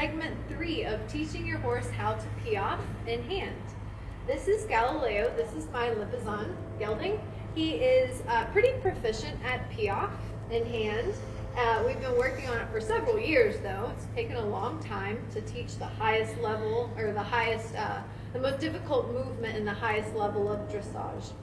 segment 3 of teaching your horse how to piaffe in hand. This is Galileo. This is my Lipizzan gelding. He is pretty proficient at piaffe in hand. We've been working on it for several years though. It's taken a long time to teach the highest level, or the most difficult movement in the highest level of dressage.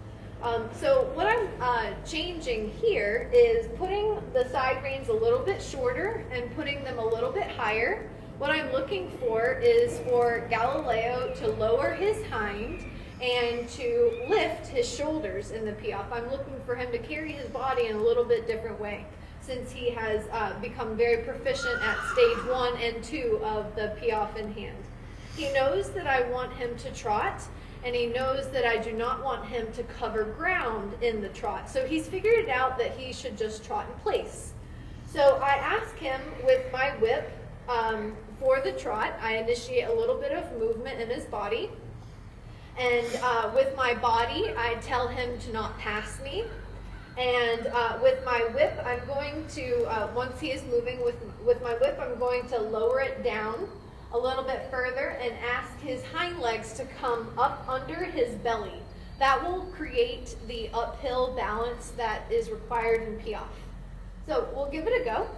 So what I'm changing here is putting the side reins a little bit shorter and putting them a little bit higher. What I'm looking for is for Galileo to lower his hind and to lift his shoulders in the piaffe. I'm looking for him to carry his body in a little bit different way, since he has become very proficient at stage 1 and 2 of the piaffe in hand. He knows that I want him to trot, and he knows that I do not want him to cover ground in the trot. So he's figured it out that he should just trot in place. So I ask him with my whip for the trot. I initiate a little bit of movement in his body. And with my body, I tell him to not pass me. And with my whip, I'm going to, once he is moving with my whip, I'm going to lower it down a little bit further and ask his hind legs to come up under his belly. That will create the uphill balance that is required in piaffe. So we'll give it a go.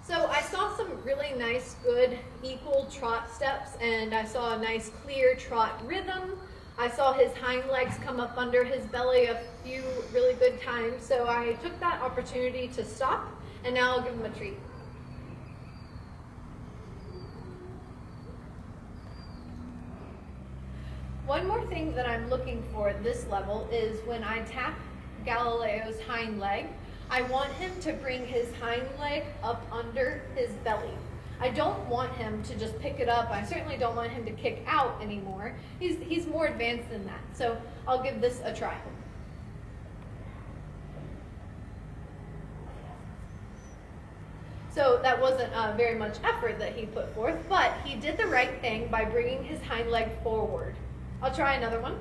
So I saw some really nice, good, equal trot steps, and I saw a nice, clear trot rhythm. I saw his hind legs come up under his belly a few really good times, so I took that opportunity to stop, and now I'll give him a treat. One more thing that I'm looking for at this level is when I tap Galileo's hind leg, I want him to bring his hind leg up under his belly. I don't want him to just pick it up. I certainly don't want him to kick out anymore. He's more advanced than that. So I'll give this a try. So that wasn't very much effort that he put forth, but he did the right thing by bringing his hind leg forward. I'll try another one.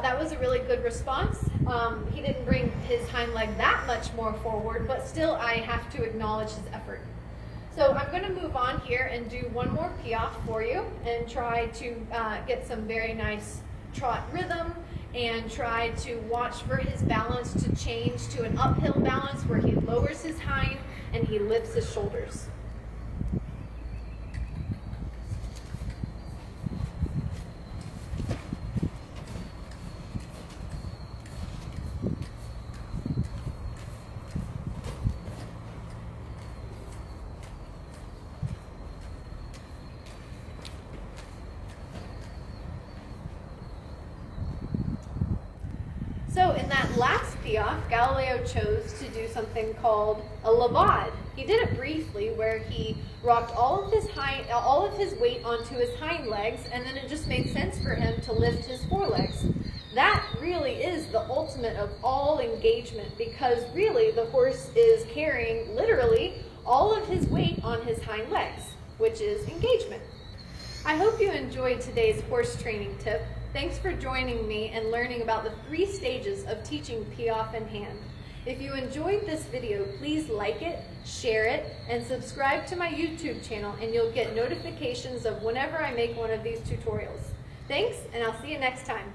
That was a really good response. He didn't bring his hind leg that much more forward, but still I have to acknowledge his effort. So I'm going to move on here and do one more piaffe for you and try to get some very nice trot rhythm and try to watch for his balance to change to an uphill balance where he lowers his hind and he lifts his shoulders. So in that last piaffe, Galileo chose to do something called a levade. He did it briefly, where he rocked all of his weight onto his hind legs, and then it just made sense for him to lift his forelegs. That really is the ultimate of all engagement, because really the horse is carrying literally all of his weight on his hind legs, which is engagement. I hope you enjoyed today's horse training tip. Thanks for joining me and learning about the 3 stages of teaching piaffe in hand. If you enjoyed this video, please like it, share it, and subscribe to my YouTube channel, and you'll get notifications of whenever I make one of these tutorials. Thanks, and I'll see you next time.